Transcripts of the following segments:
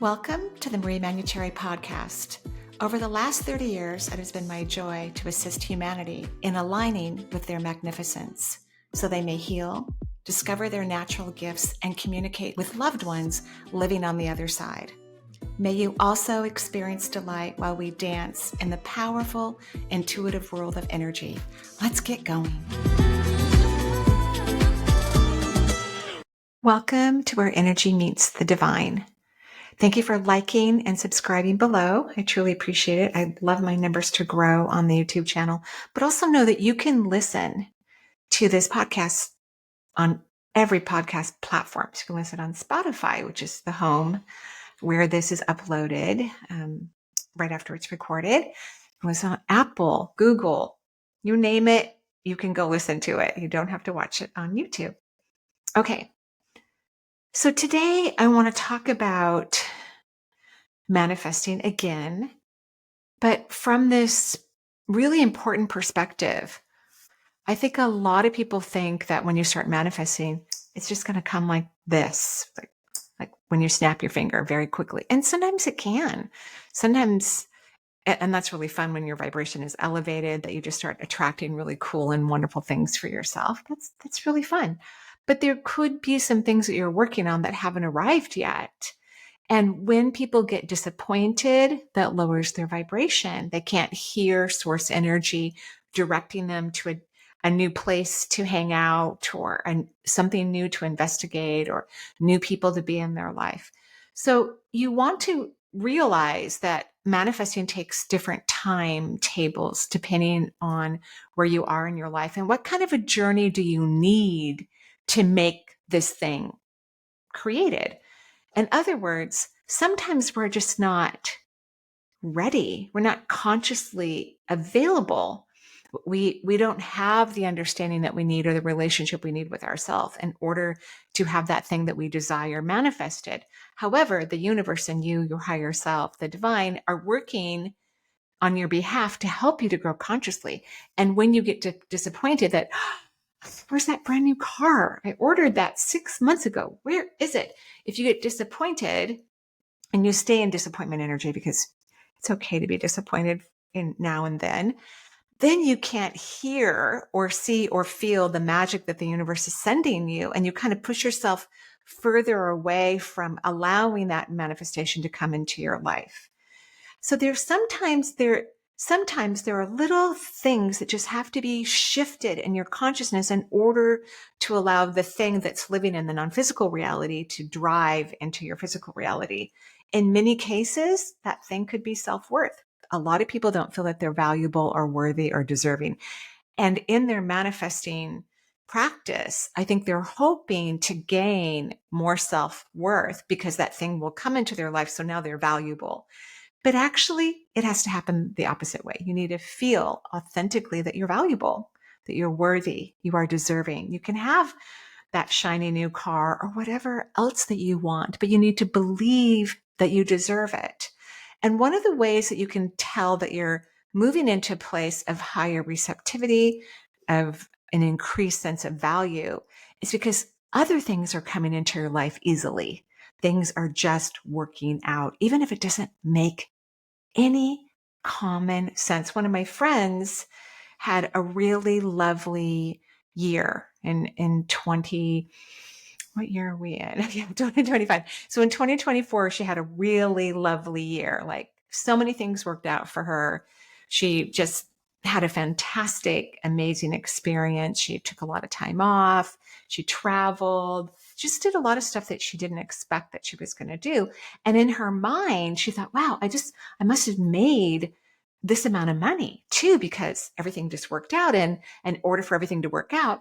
Welcome to the Manuchehri podcast. Over the last 30 years, it has been my joy to assist humanity in aligning with their magnificence so they may heal, discover their natural gifts, and communicate with loved ones living on the other side. May you also experience delight while we dance in the powerful, intuitive world of energy. Let's get going. Welcome to where energy meets the divine. Thank you for liking and subscribing below. I truly appreciate it. I'd love my numbers to grow on the YouTube channel, but also know that you can listen to this podcast on every podcast platform. So you can listen on Spotify, which is the home where this is uploaded right after it's recorded. It was on Apple, Google, you name it, you can go listen to it. You don't have to watch it on YouTube. Okay. So today I want to talk about manifesting again, but from this really important perspective. I think a lot of people think that when you start manifesting, it's just going to come like this, like when you snap your finger very quickly. And sometimes it can. Sometimes, and that's really fun when your vibration is elevated, that you just start attracting really cool and wonderful things for yourself. That's really fun. But there could be some things that you're working on that haven't arrived yet. And when people get disappointed, that lowers their vibration. They can't hear source energy directing them to a new place to hang out, or something new to investigate, or new people to be in their life. So you want to realize that manifesting takes different timetables depending on where you are in your life and what kind of a journey do you need to make this thing created. In other words, sometimes we're just not ready. We're not consciously available. We don't have the understanding that we need or the relationship we need with ourselves in order to have that thing that we desire manifested. However, the universe and you, your higher self, the divine, are working on your behalf to help you to grow consciously. And when you get disappointed that, where's that brand new car? I ordered that 6 months ago. Where is it? If you get disappointed and you stay in disappointment energy, because it's okay to be disappointed in now and then you can't hear or see or feel the magic that the universe is sending you. And you kind of push yourself further away from allowing that manifestation to come into your life. So sometimes there are little things that just have to be shifted in your consciousness in order to allow the thing that's living in the non-physical reality to drive into your physical reality. In many cases, that thing could be self-worth. A lot of people don't feel that they're valuable or worthy or deserving. And in their manifesting practice, I think they're hoping to gain more self-worth because that thing will come into their life. So now they're valuable. But actually, it has to happen the opposite way. You need to feel authentically that you're valuable, that you're worthy, you are deserving. You can have that shiny new car or whatever else that you want, but you need to believe that you deserve it. And one of the ways that you can tell that you're moving into a place of higher receptivity, of an increased sense of value, is because other things are coming into your life easily. Things are just working out, even if it doesn't make any common sense. One of my friends had a really lovely year in 20, what year are we in? 2025. So in 2024, she had a really lovely year. Like, so many things worked out for her. She just had a fantastic, amazing experience. She took a lot of time off. She traveled, just did a lot of stuff that she didn't expect that she was going to do. And in her mind, she thought, wow, I must have made this amount of money too, because everything just worked out. And in order for everything to work out,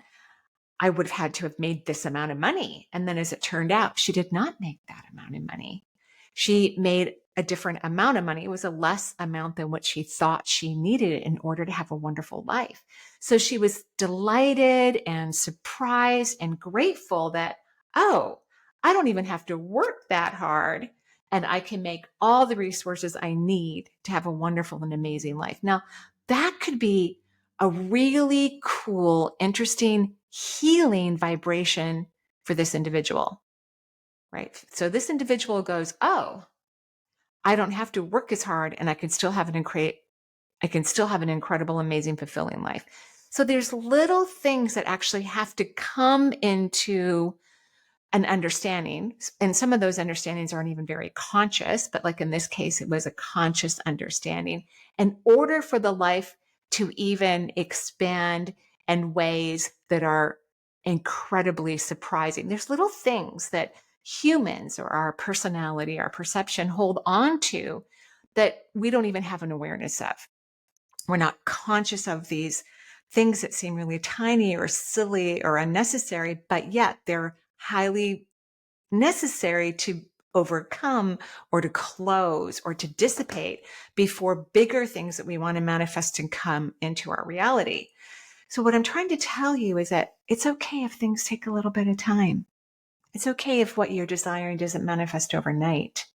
I would have had to have made this amount of money. And then as it turned out, she did not make that amount of money. She made a different amount of money. It was a less amount than what she thought she needed in order to have a wonderful life. So she was delighted and surprised and grateful that, oh, I don't even have to work that hard, and I can make all the resources I need to have a wonderful and amazing life. Now, that could be a really cool, interesting, healing vibration for this individual, right? So this individual goes, oh, I don't have to work as hard, and I can still have an incredible, amazing, fulfilling life. So there's little things that actually have to come into an understanding. And some of those understandings aren't even very conscious, but like in this case, it was a conscious understanding in order for the life to even expand in ways that are incredibly surprising. There's little things that humans or our personality, our perception hold on to that we don't even have an awareness of. We're not conscious of these things that seem really tiny or silly or unnecessary, but yet they're highly necessary to overcome or to close or to dissipate before bigger things that we want to manifest and come into our reality. So what I'm trying to tell you is that it's okay if things take a little bit of time. It's okay if what you're desiring doesn't manifest overnight.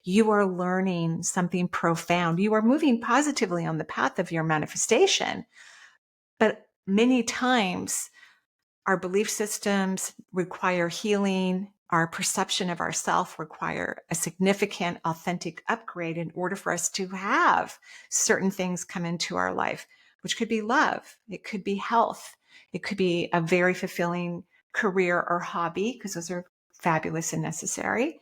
You are learning something profound. You are moving positively on the path of your manifestation. But many times our belief systems require healing. Our perception of ourself require a significant, authentic upgrade in order for us to have certain things come into our life, which could be love. It could be health. It could be a very fulfilling career or hobby, because those are fabulous and necessary.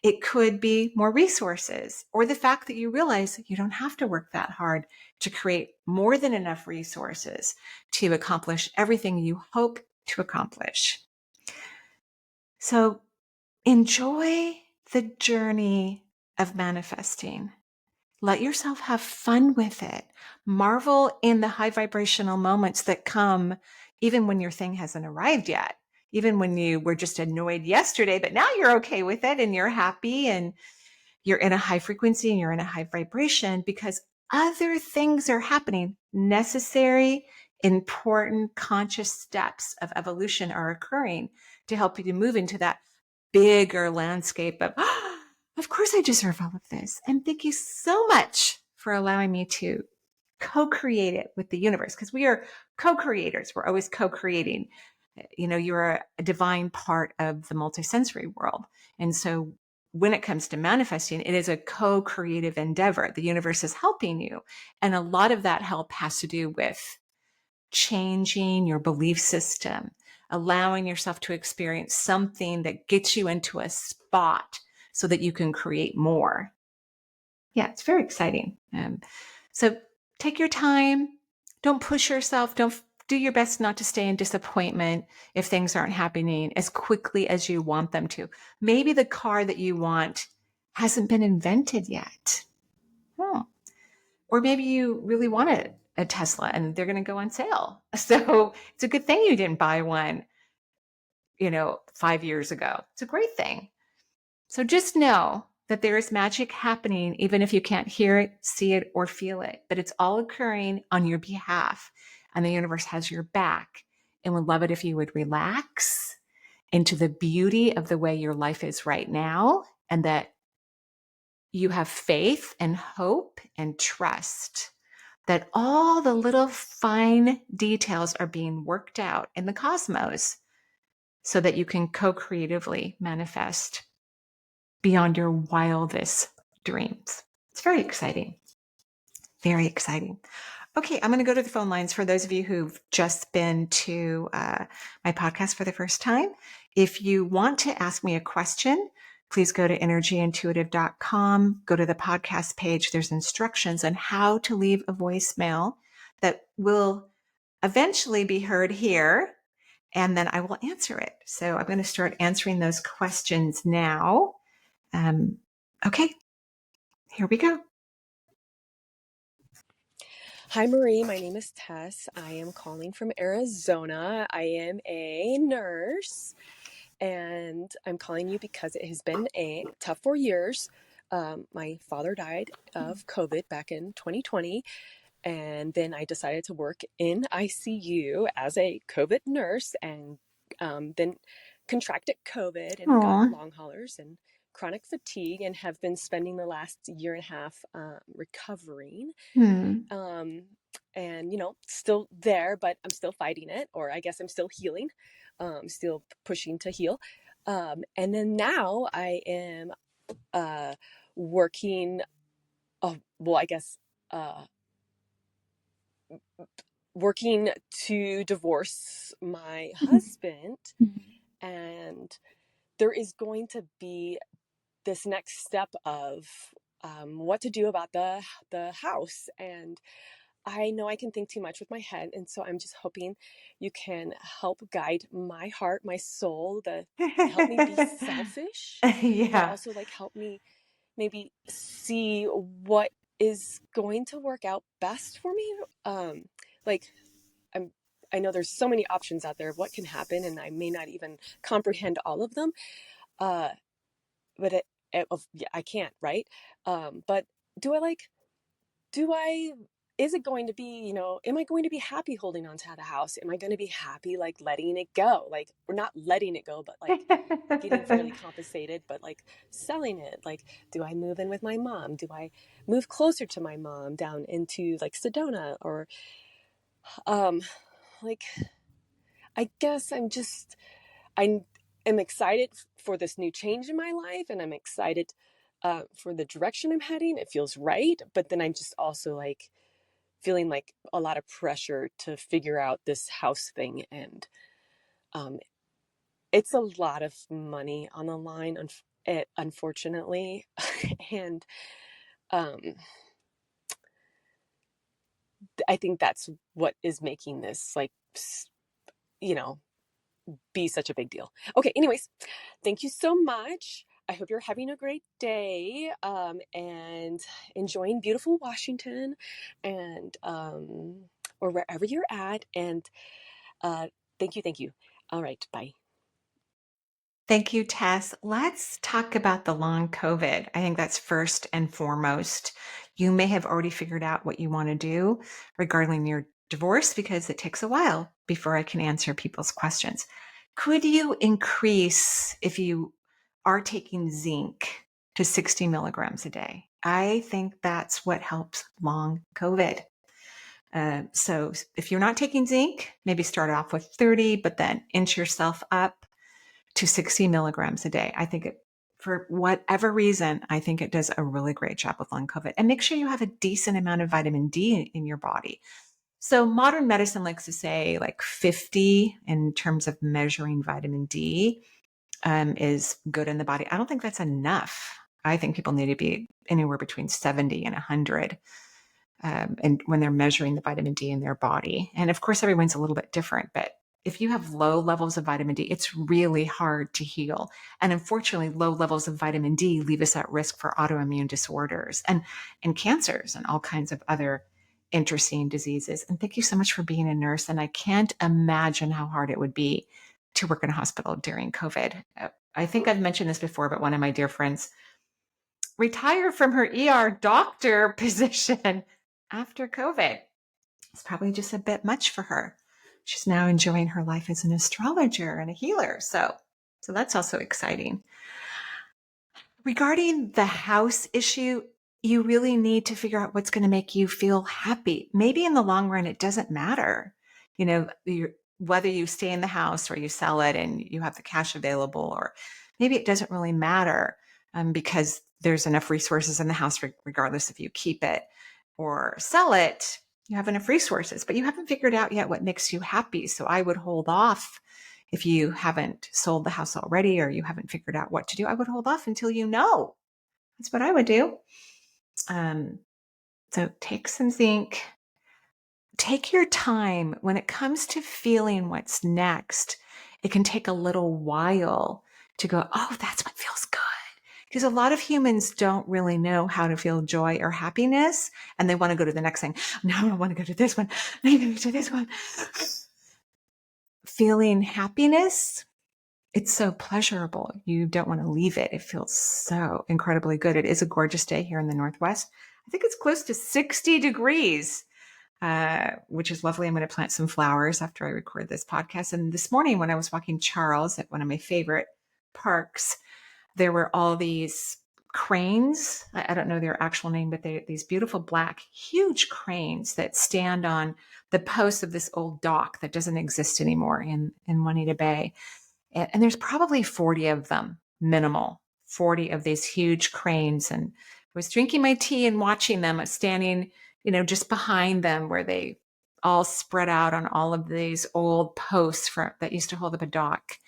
It could be more resources, or the fact that you realize you don't have to work that hard to create more than enough resources to accomplish everything you hope to accomplish. So enjoy the journey of manifesting. Let yourself have fun with it. Marvel in the high vibrational moments that come even when your thing hasn't arrived yet. Even when you were just annoyed yesterday, but now you're okay with it and you're happy and you're in a high frequency and you're in a high vibration because other things are happening. Necessary, important, conscious steps of evolution are occurring to help you to move into that bigger landscape of, oh, of course I deserve all of this. And thank you so much for allowing me to co-create it with the universe, because we are co-creators. We're always co-creating. You know, you're a divine part of the multisensory world. And so when it comes to manifesting, it is a co-creative endeavor. The universe is helping you. And a lot of that help has to do with changing your belief system, allowing yourself to experience something that gets you into a spot so that you can create more. Yeah, it's very exciting. So take your time. Don't push yourself. Don't do your best not to stay in disappointment if things aren't happening as quickly as you want them to. Maybe the car that you want hasn't been invented yet. Or maybe you really want a Tesla and they're going to go on sale. So it's a good thing you didn't buy one, 5 years ago. It's a great thing. So just know that there is magic happening, even if you can't hear it, see it, or feel it, but it's all occurring on your behalf, and the universe has your back and would love it if you would relax into the beauty of the way your life is right now, and that you have faith and hope and trust that all the little fine details are being worked out in the cosmos so that you can co-creatively manifest beyond your wildest dreams. It's very exciting. Very exciting. Okay, I'm going to go to the phone lines for those of you who've just been to my podcast for the first time. If you want to ask me a question, please go to energyintuitive.com, go to the podcast page. There's instructions on how to leave a voicemail that will eventually be heard here, and then I will answer it. So I'm going to start answering those questions now. Okay, here we go. Hi, Marie. My name is Tess. I am calling from Arizona. I am a nurse, and I'm calling you because it has been a tough 4 years. My father died of COVID back in 2020, and then I decided to work in ICU as a COVID nurse, and then contracted COVID and got Aw. long haulers and chronic fatigue, and have been spending the last year and a half recovering. And still there, but I'm still fighting it, or I guess I'm still healing, still pushing to heal. And then now I am working, well, I guess, working to divorce my husband. And there is going to be this next step of what to do about the house. And I know I can think too much with my head, and so I'm just hoping you can help guide my heart, my soul, help me be selfish, but Yeah. also like help me maybe see what is going to work out best for me. Like I'm I know there's so many options out there of what can happen, and I may not even comprehend all of them. Uh, but yeah, I can't, right? But do I like do I is it going to be, am I going to be happy holding on to the house? Am I going to be happy like letting it go? Like, or not letting it go, but like getting fairly compensated, but like selling it. Like, do I move in with my mom? Do I move closer to my mom down into like Sedona? Or um like I guess I am excited for this new change in my life, and I'm excited for the direction I'm heading. It feels right, but then I'm just also like feeling like a lot of pressure to figure out this house thing, and um, it's a lot of money on the line, unfortunately, and um, I think that's what is making this like you know be such a big deal. Okay, anyways, thank you so much. I hope you're having a great day, and enjoying beautiful Washington, and or wherever you're at. And uh, thank you, thank you. All right, bye. Thank you, Tess. Let's talk about the long COVID. I think that's first and foremost. You may have already figured out what you want to do regarding your divorce because it takes a while before I can answer people's questions. Could you increase, if you are taking zinc, to 60 milligrams a day? I think that's what helps long COVID. So if you're not taking zinc, maybe start off with 30, but then inch yourself up to 60 milligrams a day. I think for whatever reason, I think it does a really great job with long COVID. And make sure you have a decent amount of vitamin D in your body. So modern medicine likes to say like 50 in terms of measuring vitamin D is good in the body. I don't think that's enough. I think people need to be anywhere between 70 and 100 and when they're measuring the vitamin D in their body. And of course, everyone's a little bit different, but if you have low levels of vitamin D, it's really hard to heal. And unfortunately, low levels of vitamin D leave us at risk for autoimmune disorders and cancers and all kinds of other interesting diseases. And thank you so much for being a nurse. And I can't imagine how hard it would be to work in a hospital during COVID. I think I've mentioned this before, but one of my dear friends retired from her ER doctor position after COVID. It's probably just a bit much for her. She's now enjoying her life as an astrologer and a healer. So that's also exciting. Regarding the house issue, you really need to figure out what's going to make you feel happy. Maybe in the long run, it doesn't matter. Whether you stay in the house or you sell it and you have the cash available, or maybe it doesn't really matter because there's enough resources in the house, regardless if you keep it or sell it, you have enough resources, but you haven't figured out yet what makes you happy. So I would hold off. If you haven't sold the house already or you haven't figured out what to do, I would hold off until you know. That's what I would do. So take some zinc. Take your time. When it comes to feeling what's next, it can take a little while to go, oh, that's what feels good. Because a lot of humans don't really know how to feel joy or happiness, and they want to go to the next thing. No, I want to go to this one. I need to go to this one. Feeling happiness, it's so pleasurable. You don't want to leave it. It feels so incredibly good. It is a gorgeous day here in the Northwest. I think it's close to 60 degrees, which is lovely. I'm going to plant some flowers after I record this podcast. And this morning when I was walking Charles at one of my favorite parks, there were all these cranes. I don't know their actual name, but they're these beautiful black, huge cranes that stand on the posts of this old dock that doesn't exist anymore in Juanita Bay. And there's probably 40 of them, minimal, 40 of these huge cranes, and I was drinking my tea and watching them, standing, just behind them where they all spread out on all of these old posts that used to hold up a dock.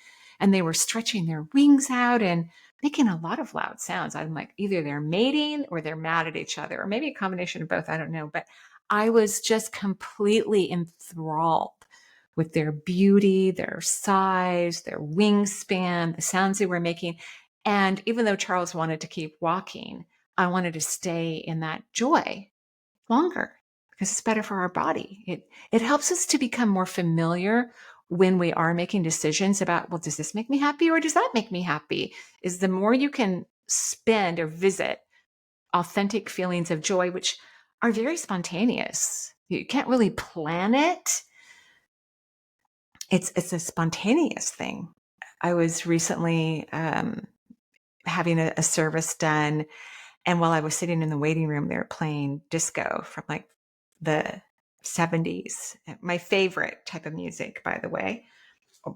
And they were stretching their wings out and making a lot of loud sounds. I'm like, either they're mating or they're mad at each other, or maybe a combination of both. I don't know. But I was just completely enthralled with their beauty, their size, their wingspan, the sounds they were making. And even though Charles wanted to keep walking, I wanted to stay in that joy longer because it's better for our body. It helps us to become more familiar when we are making decisions about, well, does this make me happy or does that make me happy? Is the more you can spend or visit authentic feelings of joy, which are very spontaneous. You can't really plan it. It's a spontaneous thing. I was recently having a service done, and while I was sitting in the waiting room, they were playing disco from like the 70s. My favorite type of music, by the way,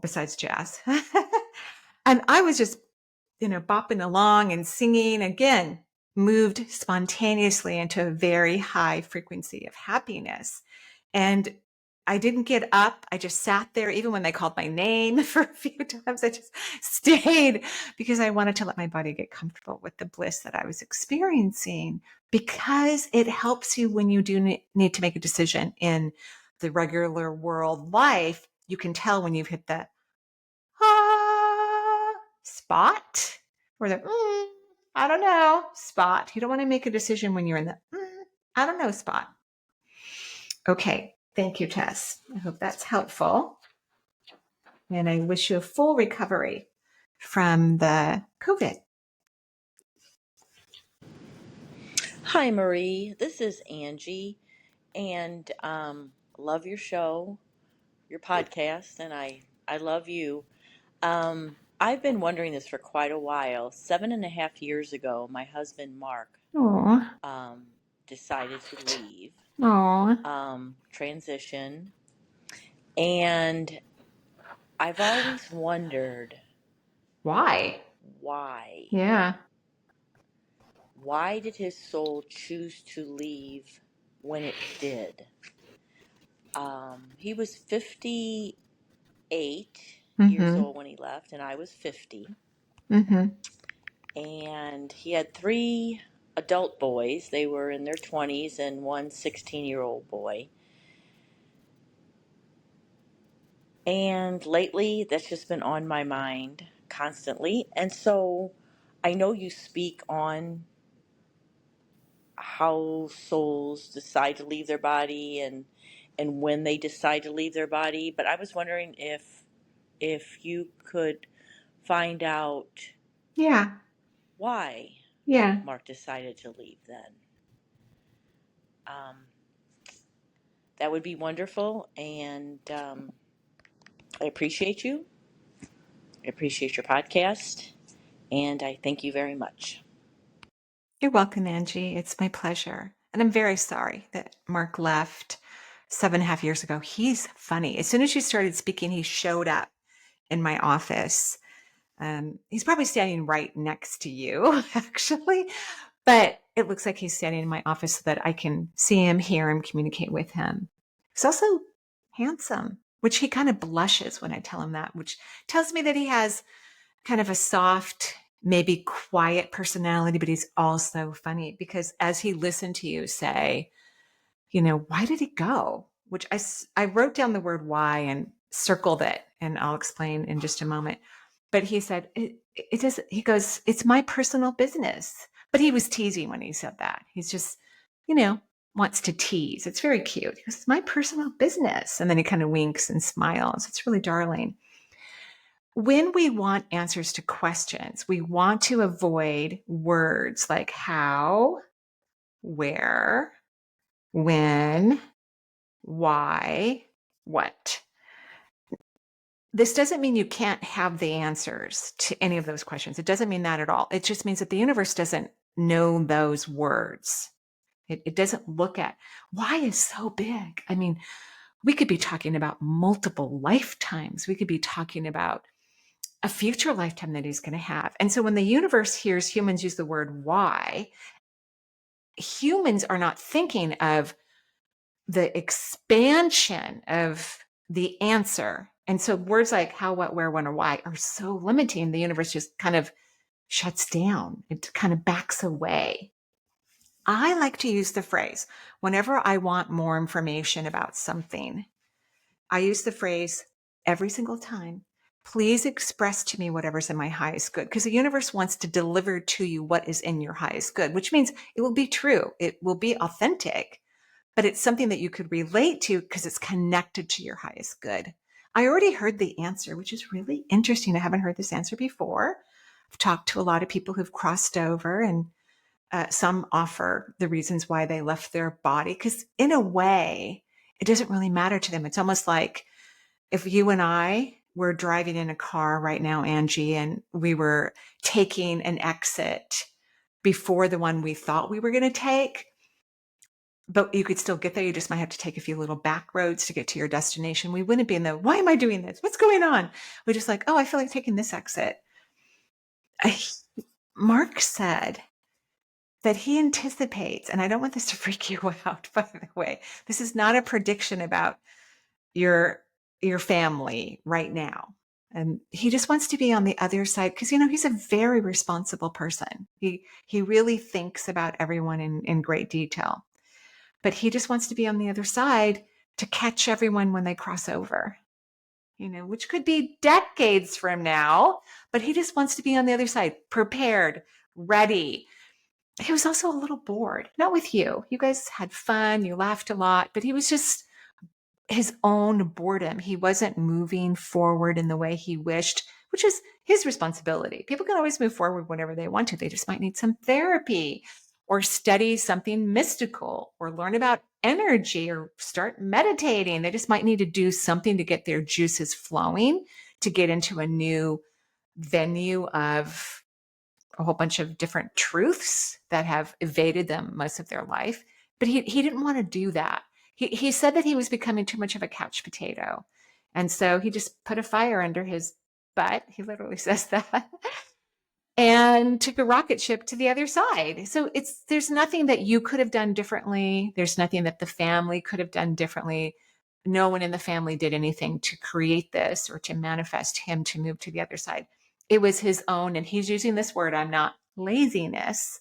besides jazz. And I was just, bopping along and singing again, moved spontaneously into a very high frequency of happiness. And I didn't get up. I just sat there. Even when they called my name for a few times, I just stayed because I wanted to let my body get comfortable with the bliss that I was experiencing, because it helps you when you do need to make a decision in the regular world life. You can tell when you've hit the spot or the I don't know spot. You don't want to make a decision when you're in the I don't know spot. Okay. Thank you, Tess. I hope that's helpful. And I wish you a full recovery from the COVID. Hi, Marie. This is Angie, and love your show, your podcast, and I love you. I've been wondering this for quite a while. 7.5 years ago, my husband Mark Oh, um, decided to leave, oh, transition, and I've always wondered why? why. Yeah. Why did his soul choose to leave when it did? He was 58 years Mm-hmm. old when he left, and I was 50. Mm-hmm. And he had three adult boys. They were in their 20s, and one 16-year-old boy. And lately, that's just been on my mind constantly. And so I know you speak on how souls decide to leave their body and when they decide to leave their body, but I was wondering if you could find out Yeah. why Yeah. Mark decided to leave then. Um, that would be wonderful, and I appreciate you. I appreciate your podcast, and I thank you very much. You're welcome, Angie. It's my pleasure. And I'm very sorry that Mark left 7.5 years ago. He's funny. As soon as you started speaking, he showed up in my office. He's probably standing right next to you, actually, but it looks like he's standing in my office so that I can see him, hear him, communicate with him. He's also handsome, which he kind of blushes when I tell him that, which tells me that he has kind of a soft, maybe quiet personality, but he's also funny because as he listened to you say, why did he go? Which I wrote down the word why and circled it, and I'll explain in just a moment. But he said, it does, he goes, it's my personal business. But he was teasing when he said that. He's just, wants to tease. It's very cute. He goes, it's my personal business. And then he kind of winks and smiles. It's really darling. When we want answers to questions, we want to avoid words like how, where, when, why, what. This doesn't mean you can't have the answers to any of those questions. It doesn't mean that at all. It just means that the universe doesn't know those words. It doesn't look at why is so big. I mean, we could be talking about multiple lifetimes. We could be talking about a future lifetime that he's going to have. And so when the universe hears humans use the word why, humans are not thinking of the expansion of the answer. And so words like how, what, where, when, or why are so limiting. The universe just kind of shuts down. It kind of backs away. I like to use the phrase, whenever I want more information about something, I use the phrase every single time, please express to me whatever's in my highest good. Because the universe wants to deliver to you what is in your highest good, which means it will be true. It will be authentic, but it's something that you could relate to because it's connected to your highest good. I already heard the answer, which is really interesting. I haven't heard this answer before. I've talked to a lot of people who've crossed over, and some offer the reasons why they left their body, because in a way, it doesn't really matter to them. It's almost like if you and I were driving in a car right now, Angie, and we were taking an exit before the one we thought we were going to take, but you could still get there. You just might have to take a few little back roads to get to your destination. We wouldn't be in the, why am I doing this? What's going on? We're just like, oh, I feel like taking this exit. Mark said that he anticipates, and I don't want this to freak you out, by the way, this is not a prediction about your family right now. And he just wants to be on the other side because, he's a very responsible person. He really thinks about everyone in great detail, but he just wants to be on the other side to catch everyone when they cross over, which could be decades from now, but he just wants to be on the other side, prepared, ready. He was also a little bored, not with you. You guys had fun, you laughed a lot, but he was just his own boredom. He wasn't moving forward in the way he wished, which is his responsibility. People can always move forward whenever they want to. They just might need some therapy or study something mystical or learn about energy or start meditating. They just might need to do something to get their juices flowing, to get into a new venue of a whole bunch of different truths that have evaded them most of their life. But he didn't want to do that. He said that he was becoming too much of a couch potato. And so he just put a fire under his butt. He literally says that. And took a rocket ship to the other side. So there's nothing that you could have done differently. There's nothing that the family could have done differently. No one in the family did anything to create this or to manifest him to move to the other side. It was his own, and he's using this word, I'm not, laziness,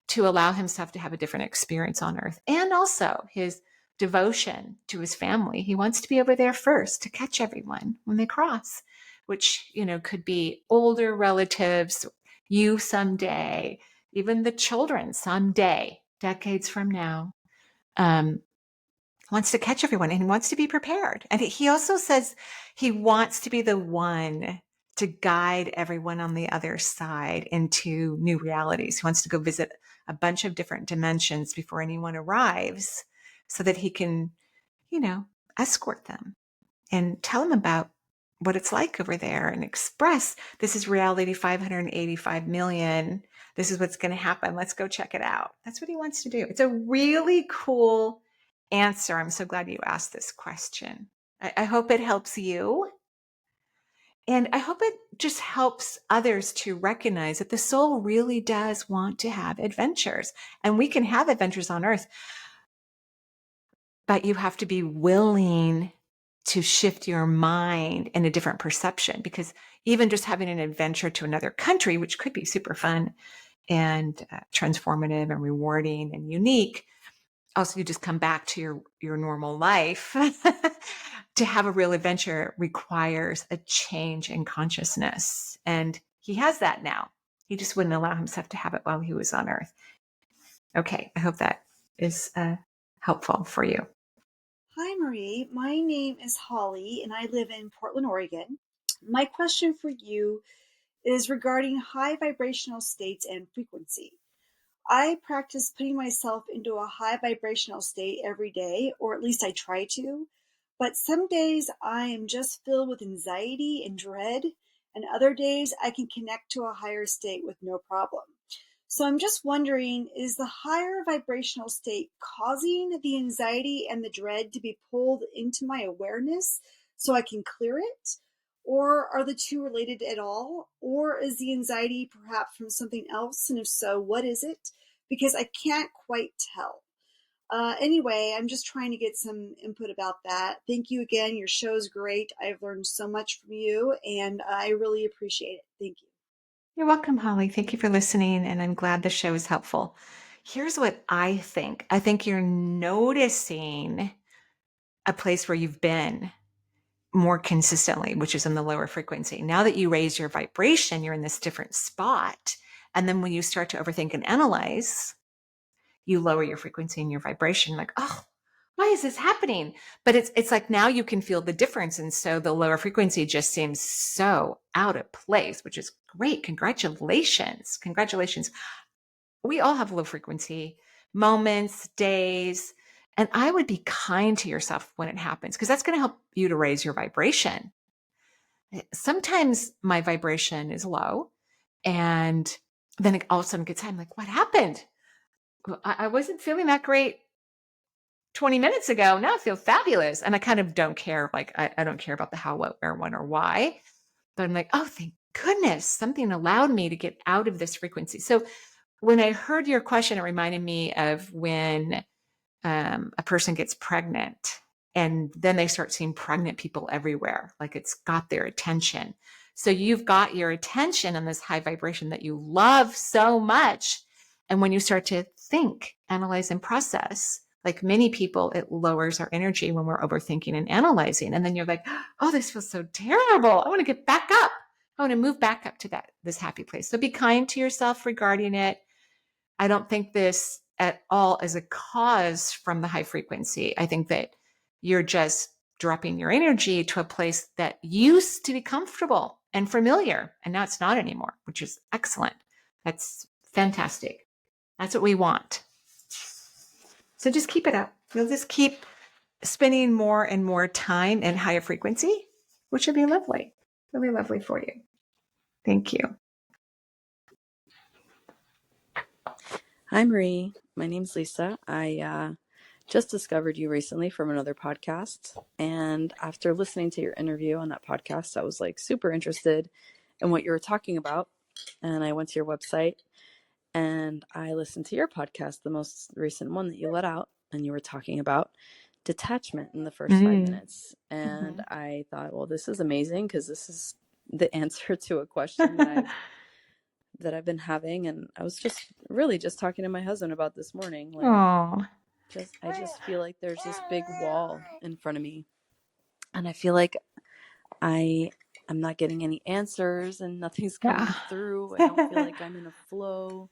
to allow himself to have a different experience on earth. And also his devotion to his family. He wants to be over there first to catch everyone when they cross, which, could be older relatives, you someday, even the children someday, decades from now. Wants to catch everyone, and he wants to be prepared. And he also says he wants to be the one to guide everyone on the other side into new realities. He wants to go visit a bunch of different dimensions before anyone arrives so that he can, escort them and tell them about what it's like over there and express, this is reality 585 million. This is what's going to happen. Let's go check it out. That's what he wants to do. It's a really cool answer. I'm so glad you asked this question. I hope it helps you. And I hope it just helps others to recognize that the soul really does want to have adventures. And we can have adventures on earth, but you have to be willing to shift your mind in a different perception, because even just having an adventure to another country, which could be super fun and transformative and rewarding and unique, also you just come back to your normal life. To have a real adventure requires a change in consciousness. And he has that now. He just wouldn't allow himself to have it while he was on earth. Okay, I hope that is helpful for you. Hi, Marie. My name is Holly, and I live in Portland, Oregon. My question for you is regarding high vibrational states and frequency. I practice putting myself into a high vibrational state every day, or at least I try to, but some days I am just filled with anxiety and dread, and other days I can connect to a higher state with no problem. So I'm just wondering, is the higher vibrational state causing the anxiety and the dread to be pulled into my awareness so I can clear it? Or are the two related at all? Or is the anxiety perhaps from something else? And if so, what is it? Because I can't quite tell. Anyway, I'm just trying to get some input about that. Thank you again. Your show is great. I've learned so much from you, and I really appreciate it. Thank you. You're welcome, Holly. Thank you for listening, and I'm glad the show is helpful. Here's what I think. I think you're noticing a place where you've been more consistently, which is in the lower frequency. Now that you raise your vibration, you're in this different spot. And then when you start to overthink and analyze, you lower your frequency and your vibration, like, oh, why is this happening? But it's like now you can feel the difference. And so the lower frequency just seems so out of place, which is great. Congratulations. Congratulations. We all have low frequency moments, days, and I would be kind to yourself when it happens, because that's going to help you to raise your vibration. Sometimes my vibration is low, and then it all of a sudden gets high. I'm like, what happened? I wasn't feeling that great 20 minutes ago. Now I feel fabulous. And I kind of don't care. Like, I don't care about the how, what, where, when, or why. But I'm like, oh, thank goodness, something allowed me to get out of this frequency. So when I heard your question, it reminded me of when a person gets pregnant and then they start seeing pregnant people everywhere, like it's got their attention. So you've got your attention on this high vibration that you love so much. And when you start to think, analyze, and process, like many people, it lowers our energy when we're overthinking and analyzing. And then you're like, oh, this feels so terrible. I want to get back up. I want to move back up to this happy place. So be kind to yourself regarding it. I don't think this at all is a cause from the high frequency. I think that you're just dropping your energy to a place that used to be comfortable and familiar, and now it's not anymore, which is excellent. That's fantastic. That's what we want. So just keep it up. We'll just keep spending more and more time in higher frequency, which would be lovely. Really lovely for you. Thank you. Hi, Marie. My name's Lisa. I just discovered you recently from another podcast. And after listening to your interview on that podcast, I was like super interested in what you were talking about. And I went to your website and I listened to your podcast, the most recent one that you let out. And you were talking about detachment in the first 5 minutes. And I thought, well, this is amazing because this is the answer to a question that I've been having, and I was just really just talking to my husband about this morning. Like, Aww. I just feel like there's this big wall in front of me, and I feel like I'm not getting any answers, and nothing's coming through. I don't feel like I'm in a flow.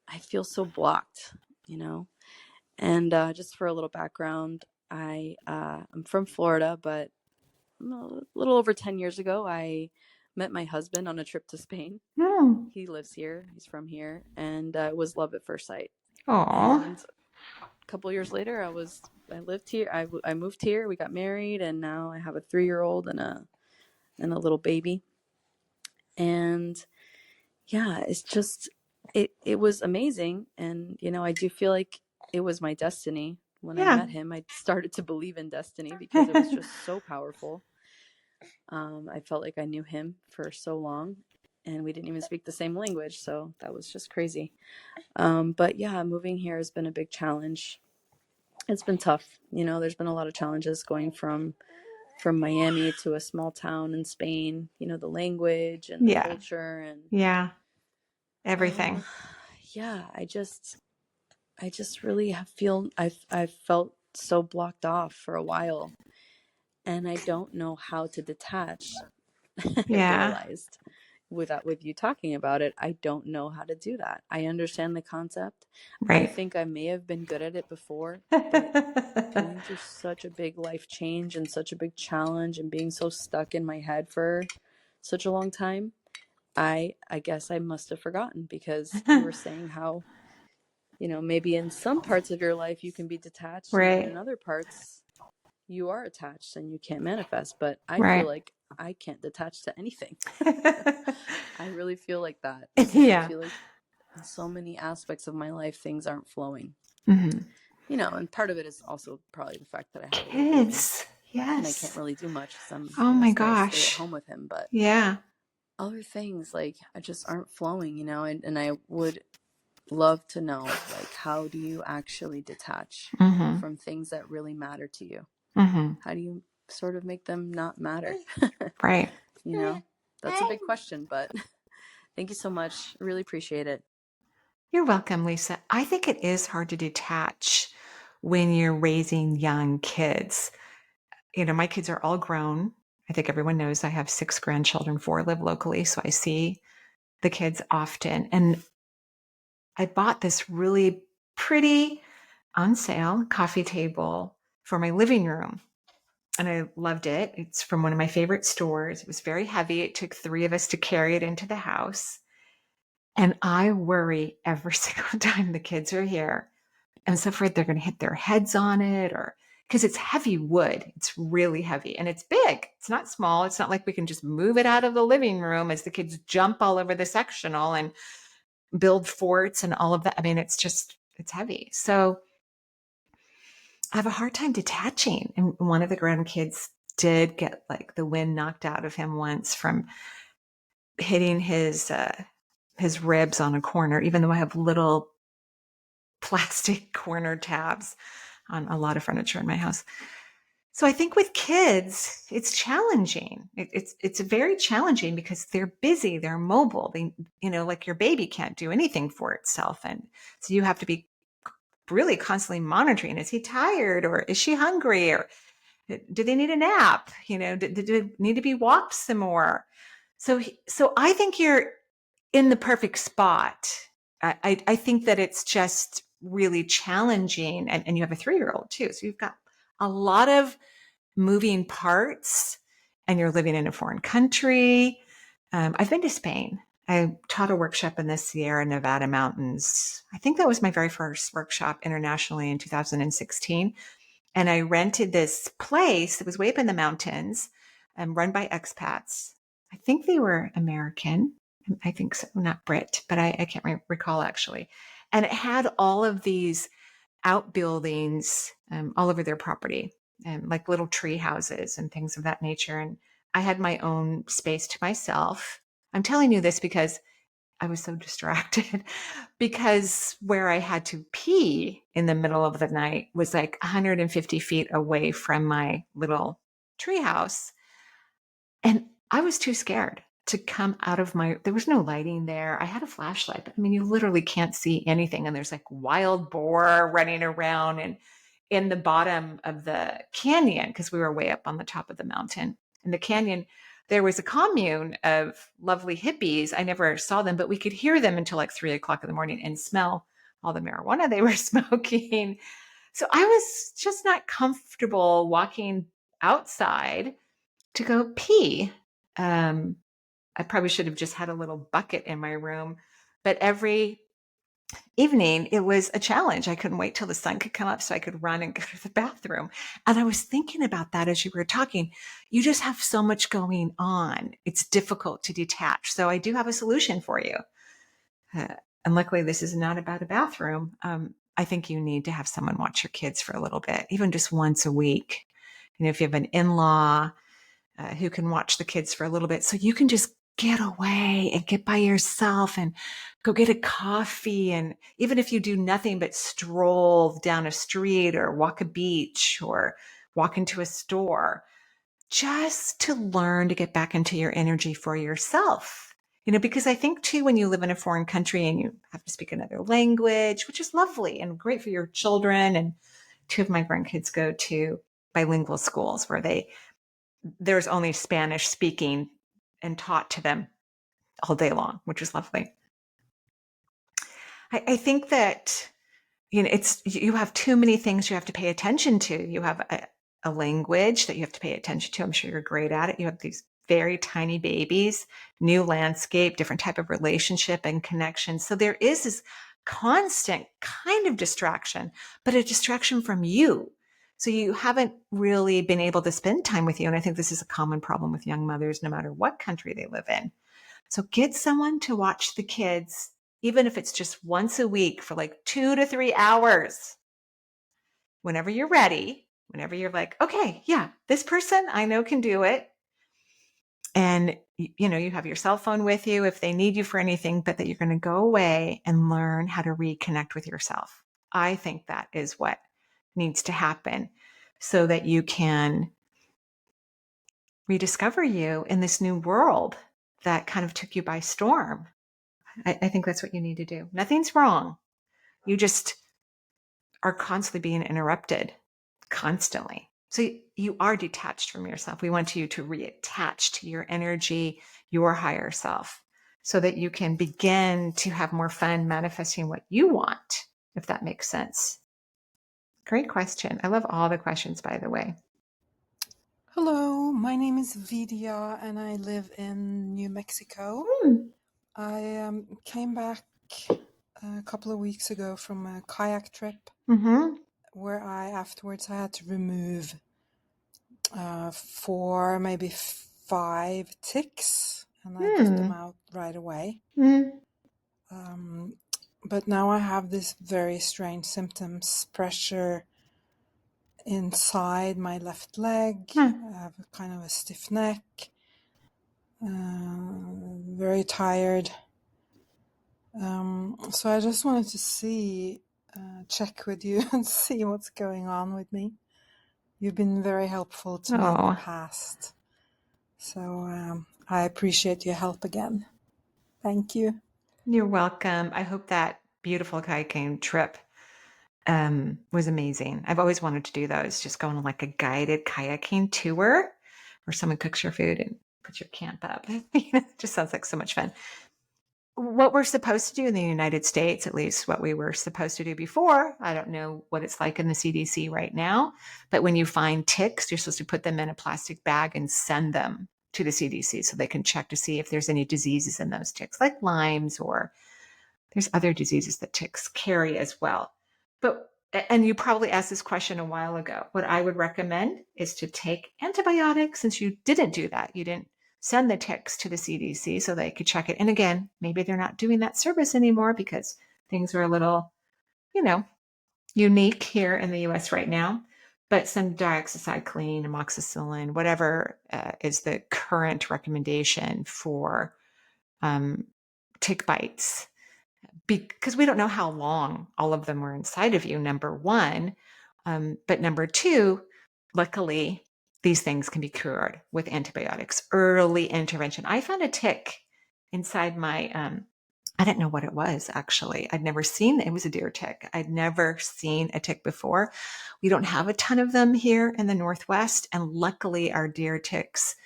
I feel so blocked, you know. And just for a little background, I'm from Florida, but a little over 10 years ago, I met my husband on a trip to Spain. He lives here. He's from here. And it was love at first sight. Aww. And a couple years later, I lived here. I moved here. We got married. And now I have a 3-year-old and a little baby. And yeah, it's just, it was amazing. And, you know, I do feel like it was my destiny. When I met him, I started to believe in destiny because it was just so powerful. I felt like I knew him for so long, and we didn't even speak the same language, so that was just crazy. But yeah, moving here has been a big challenge. It's been tough. You know, there's been a lot of challenges going from Miami to a small town in Spain, you know, the language and the culture and everything. Yeah, I just really I've felt so blocked off for a while, and I don't know how to detach. I realized with you talking about it, I don't know how to do that. I understand the concept. I think I may have been good at it before, but going through such a big life change and such a big challenge and being so stuck in my head for such a long time, I guess I must have forgotten, because you were saying how, you know, maybe in some parts of your life you can be detached, and then in other parts you are attached and you can't manifest. But I feel like I can't detach to anything. I really feel like that. I feel like in so many aspects of my life, things aren't flowing. You know, and part of it is also probably the fact that I have a little baby. and I can't Yes. really do much because I'm, Oh my still stay at gosh. home with him. But Yeah. other things like I just aren't flowing, and I would love to know, like, how do you actually detach Mm-hmm. from things that really matter to you? Mm-hmm. How do you sort of make them not matter? Right. That's a big question, but thank you so much. I really appreciate it. You're welcome, Lisa. I think it is hard to detach when you're raising young kids. My kids are all grown. I think everyone knows I have 6 grandchildren, 4 live locally, so I see the kids often. And I bought this really pretty on sale coffee table for my living room. And I loved it. It's from one of my favorite stores. It was very heavy. It took 3 of us to carry it into the house. And I worry every single time the kids are here. I'm so afraid they're going to hit their heads on it, or because it's heavy wood. It's really heavy and it's big. It's not small. It's not like we can just move it out of the living room as the kids jump all over the sectional and build forts and all of that. I mean, it's heavy. So I have a hard time detaching. And one of the grandkids did get like the wind knocked out of him once from hitting his ribs on a corner, even though I have little plastic corner tabs on a lot of furniture in my house. So I think with kids, it's challenging. It's very challenging because they're busy, they're mobile. They, like your baby can't do anything for itself, and so you have to be really constantly monitoring. Is he tired, or is she hungry, or do they need a nap? Do they need to be walked some more? So I think you're in the perfect spot. I think that it's just really challenging, and you have a 3-year-old too, so you've got a lot of moving parts, and you're living in a foreign country. I've been to Spain. I taught a workshop in the Sierra Nevada mountains. I think that was my very first workshop internationally in 2016. And I rented this place that was way up in the mountains, run by expats. I think they were American. I think so, not Brit, but I can't recall actually. And it had all of these outbuildings all over their property, like little tree houses and things of that nature. And I had my own space to myself. I'm telling you this because I was so distracted because where I had to pee in the middle of the night was like 150 feet away from my little treehouse. And I was too scared to come out of there was no lighting there. I had a flashlight, but I mean, you literally can't see anything. And there's like wild boar running around and in the bottom of the canyon, because we were way up on the top of the mountain. In the canyon, there was a commune of lovely hippies. I never saw them, but we could hear them until like 3 o'clock in the morning and smell all the marijuana they were smoking. So I was just not comfortable walking outside to go pee. I probably should have just had a little bucket in my room, but every evening it was a challenge. I couldn't wait till the sun could come up so I could run and go to the bathroom. And I was thinking about that as you were talking. You just have so much going on. It's difficult to detach. So I do have a solution for you. And luckily, this is not about a bathroom. I think you need to have someone watch your kids for a little bit, even just once a week. If you have an in-law who can watch the kids for a little bit, so you can just get away and get by yourself and go get a coffee. And even if you do nothing but stroll down a street or walk a beach or walk into a store, just to learn to get back into your energy for yourself. Because I think too, when you live in a foreign country and you have to speak another language, which is lovely and great for your children. And 2 of my grandkids go to bilingual schools where there's only Spanish speaking and taught to them all day long, which is lovely. I think that, you have too many things you have to pay attention to. You have a language that you have to pay attention to. I'm sure you're great at it. You have these very tiny babies, new landscape, different type of relationship and connection. So there is this constant kind of distraction, but a distraction from you. So you haven't really been able to spend time with you. And I think this is a common problem with young mothers, no matter what country they live in. So get someone to watch the kids, even if it's just once a week for like 2 to 3 hours. Whenever you're ready, Whenever you're like, okay, yeah, this person I know can do it. And, you have your cell phone with you if they need you for anything, but that you're going to go away and learn how to reconnect with yourself. I think that is what needs to happen so that you can rediscover you in this new world that kind of took you by storm. I think that's what you need to do. Nothing's wrong. You just are constantly being interrupted, constantly. So you are detached from yourself. We want you to reattach to your energy, your higher self, so that you can begin to have more fun manifesting what you want, if that makes sense. Great question. I love all the questions, by the way. Hello, my name is Vidia and I live in New Mexico. I came back a couple of weeks ago from a kayak trip where afterwards I had to remove 4, maybe 5 ticks, and I got them out right away. But now I have this very strange symptoms, pressure inside my left leg. I have a kind of a stiff neck. Very tired. So I just wanted to check with you and see what's going on with me. You've been very helpful to me in the past. So I appreciate your help again. Thank you. You're welcome. I hope that beautiful kayaking trip was amazing. I've always wanted to do those, just go on like a guided kayaking tour where someone cooks your food and puts your camp up. It just sounds like so much fun. What we're supposed to do in the United States, at least what we were supposed to do before, I don't know what it's like in the CDC right now, but when you find ticks, you're supposed to put them in a plastic bag and send them to the CDC so they can check to see if there's any diseases in those ticks, like Lyme's, or there's other diseases that ticks carry as well. And you probably asked this question a while ago. What I would recommend is to take antibiotics, since you didn't do that. You didn't send the ticks to the CDC so they could check it. And again, maybe they're not doing that service anymore because things are a little, unique here in the US right now. But some dioxycycline, amoxicillin, whatever is the current recommendation for tick bites, because we don't know how long all of them were inside of you, number one. But number two, luckily, these things can be cured with antibiotics, early intervention. I found a tick inside my, I didn't know what it was, actually. I'd never seen, it was a deer tick. I'd never seen a tick before. We don't have a ton of them here in the Northwest. And luckily, our deer ticks,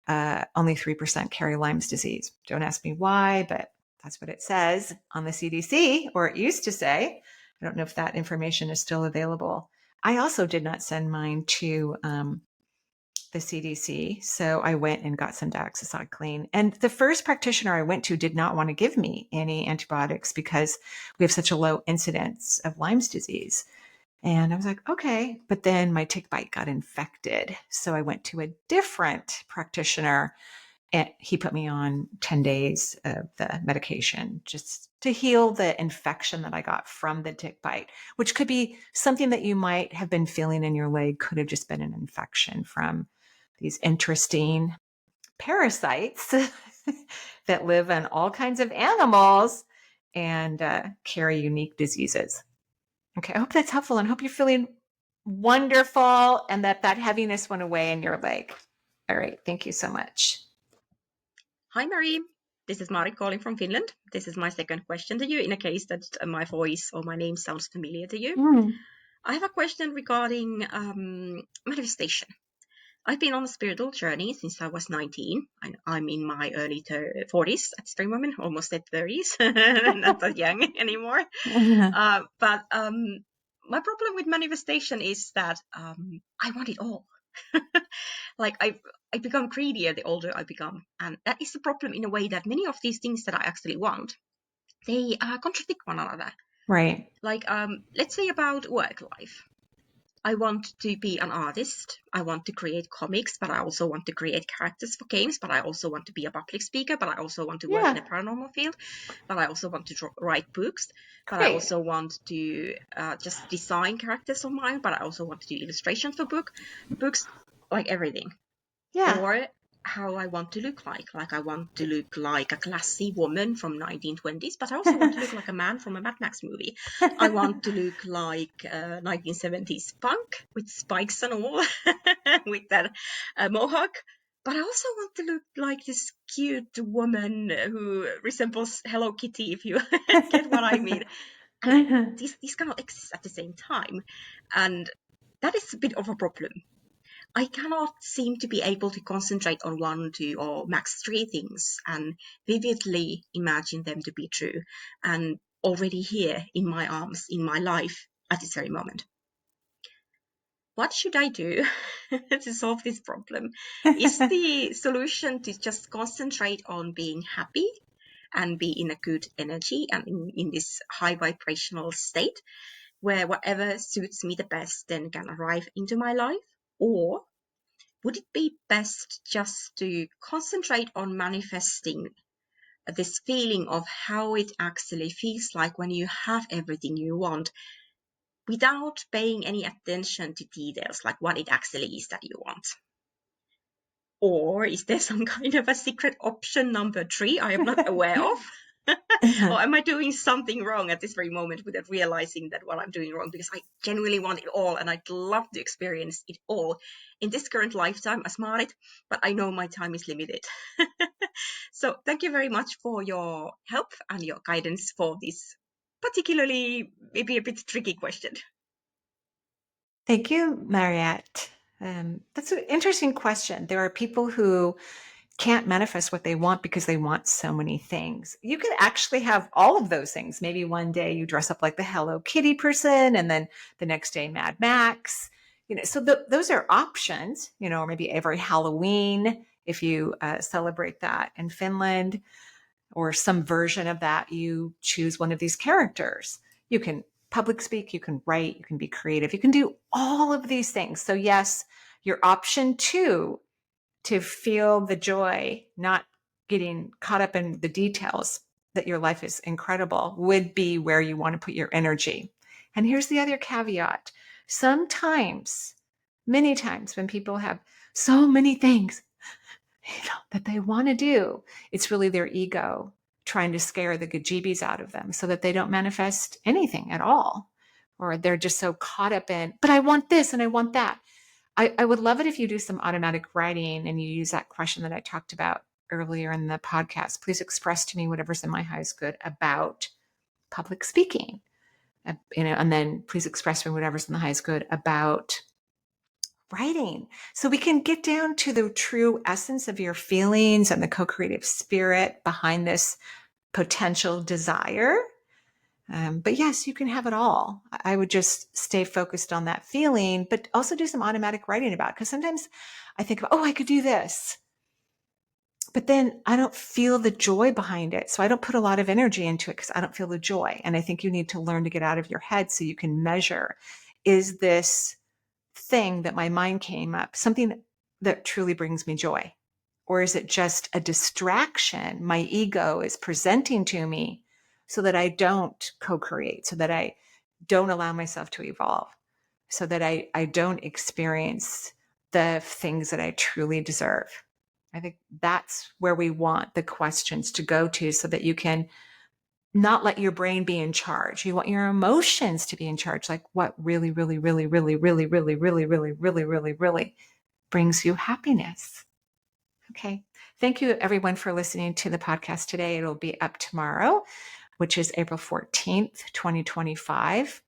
only 3% carry Lyme's disease. Don't ask me why, but that's what it says on the CDC, or it used to say. I don't know if that information is still available. I also did not send mine to the CDC, so I went and got some dioxycycline. And the first practitioner I went to did not want to give me any antibiotics because we have such a low incidence of Lyme's disease. And I was like, okay. But then my tick bite got infected. So I went to a different practitioner, and he put me on 10 days of the medication just to heal the infection that I got from the tick bite, which could be something that you might have been feeling in your leg, could have just been an infection from these interesting parasites that live in all kinds of animals and carry unique diseases. Okay, I hope that's helpful, and I hope you're feeling wonderful and that heaviness went away in your leg. All right, thank you so much. Hi, Marie. This is Maarit calling from Finland. This is my second question to you in a case that my voice or my name sounds familiar to you. I have a question regarding manifestation. I've been on a spiritual journey since I was 19. I'm in my early 40s at this very moment, almost at 30s, not that young anymore. But my problem with manifestation is that I want it all. Like I become greedier the older I become, and that is the problem in a way that many of these things that I actually want, they contradict one another. Right. Like let's say about work life. I want to be an artist. I want to create comics, but I also want to create characters for games, but I also want to be a public speaker, but I also want to work in a paranormal field, but I also want to write books, but I also want to just design characters of mine, but I also want to do illustrations for books, like everything. Or how I want to look like. Like I want to look like a classy woman from 1920s, but I also want to look like a man from a Mad Max movie. I want to look like 1970s punk with spikes and all, with that mohawk. But I also want to look like this cute woman who resembles Hello Kitty, if you get what I mean. And these cannot exist at the same time. And that is a bit of a problem. I cannot seem to be able to concentrate on 1, 2, or max 3 things and vividly imagine them to be true and already here in my arms, in my life at this very moment. What should I do to solve this problem? Is the solution to just concentrate on being happy and be in a good energy and in this high vibrational state where whatever suits me the best then can arrive into my life? Or would it be best just to concentrate on manifesting this feeling of how it actually feels like when you have everything you want without paying any attention to details like what it actually is that you want? Or is there some kind of a secret option number 3 I am not aware of? Or am I doing something wrong at this very moment without realizing that what I'm doing wrong? Because I genuinely want it all and I'd love to experience it all in this current lifetime as Maarit, but I know my time is limited. So thank you very much for your help and your guidance for this particularly maybe a bit tricky question. Thank you, Mariette. That's an interesting question. There are people who can't manifest what they want because they want so many things. You can actually have all of those things. Maybe one day you dress up like the Hello Kitty person, and then the next day Mad Max. So those are options. Or maybe every Halloween, if you celebrate that in Finland, or some version of that, you choose one of these characters. You can public speak, you can write, you can be creative, you can do all of these things. So yes, your option 2, to feel the joy, not getting caught up in the details, that your life is incredible, would be where you want to put your energy. And here's the other caveat. Sometimes, many times, when people have so many things that they want to do, it's really their ego trying to scare the gajibis out of them so that they don't manifest anything at all. Or they're just so caught up in, but I want this and I want that. I would love it if you do some automatic writing and you use that question that I talked about earlier in the podcast. Please express to me whatever's in my highest good about public speaking. And then please express to me whatever's in the highest good about writing. So we can get down to the true essence of your feelings and the co-creative spirit behind this potential desire. But yes, you can have it all. I would just stay focused on that feeling, but also do some automatic writing about it. Because sometimes I think about, I could do this. But then I don't feel the joy behind it. So I don't put a lot of energy into it because I don't feel the joy. And I think you need to learn to get out of your head so you can measure, is this thing that my mind came up something that truly brings me joy? Or is it just a distraction my ego is presenting to me so that I don't co-create, so that I don't allow myself to evolve, so that I don't experience the things that I truly deserve? I think that's where we want the questions to go to, so that you can not let your brain be in charge. You want your emotions to be in charge. Like, what really, really, really, really, really, really, really, really, really, really, really brings you happiness? Okay. Thank you, everyone, for listening to the podcast today. It'll be up tomorrow, which is April 14th, 2025.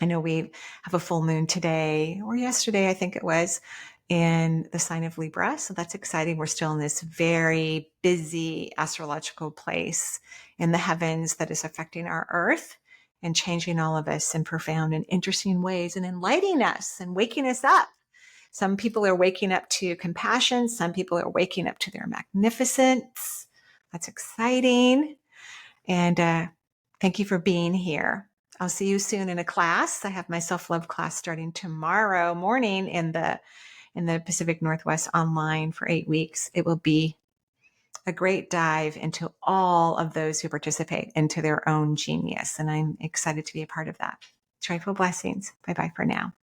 I know we have a full moon today, or yesterday, I think it was, in the sign of Libra. So that's exciting. We're still in this very busy astrological place in the heavens that is affecting our earth and changing all of us in profound and interesting ways, and enlightening us and waking us up. Some people are waking up to compassion. Some people are waking up to their magnificence. That's exciting. And thank you for being here. I'll see you soon in a class. I have my self-love class starting tomorrow morning in the Pacific Northwest online for 8 weeks. It will be a great dive into all of those who participate into their own genius. And I'm excited to be a part of that. Joyful blessings. Bye-bye for now.